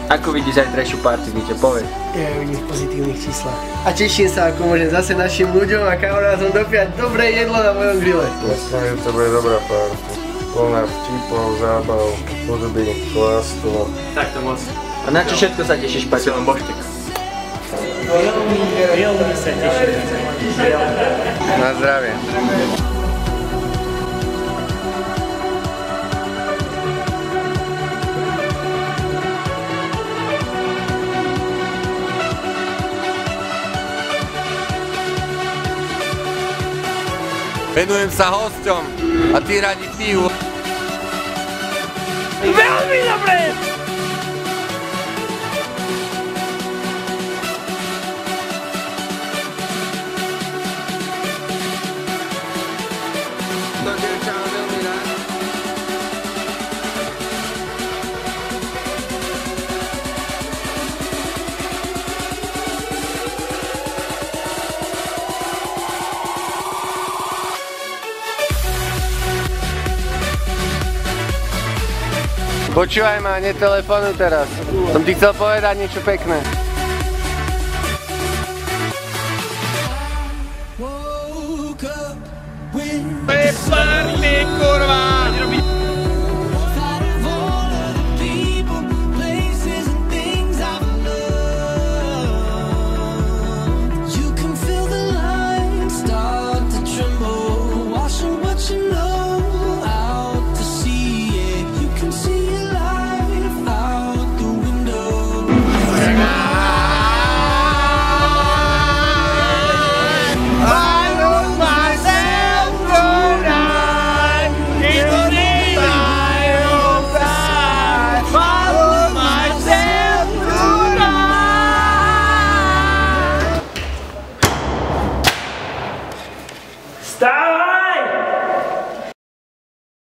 Ako vidíš zajtrajšiu party, Víťo, povedz. Ja ju vidím v pozitívnych číslach. A teším sa, ako môžem zase našim ľuďom a kamarádom dopiať dobré jedlo na mojom grille. Jasne, to bude dobrá party. Plná vtipov, zábav, hudby, klástu. Tak to moc. A na čo všetko sa tešíš, Paťo? Božtek. Veľmi sa teším. Na zdravie. Venujem sa hosťom a ty radi pijú. Veľmi dobre! To dievča mám veľmi rád. Počúvaj ma, netelefonuj teraz. Som ti chcel povedať niečo pekné. Party, kurva! Stop!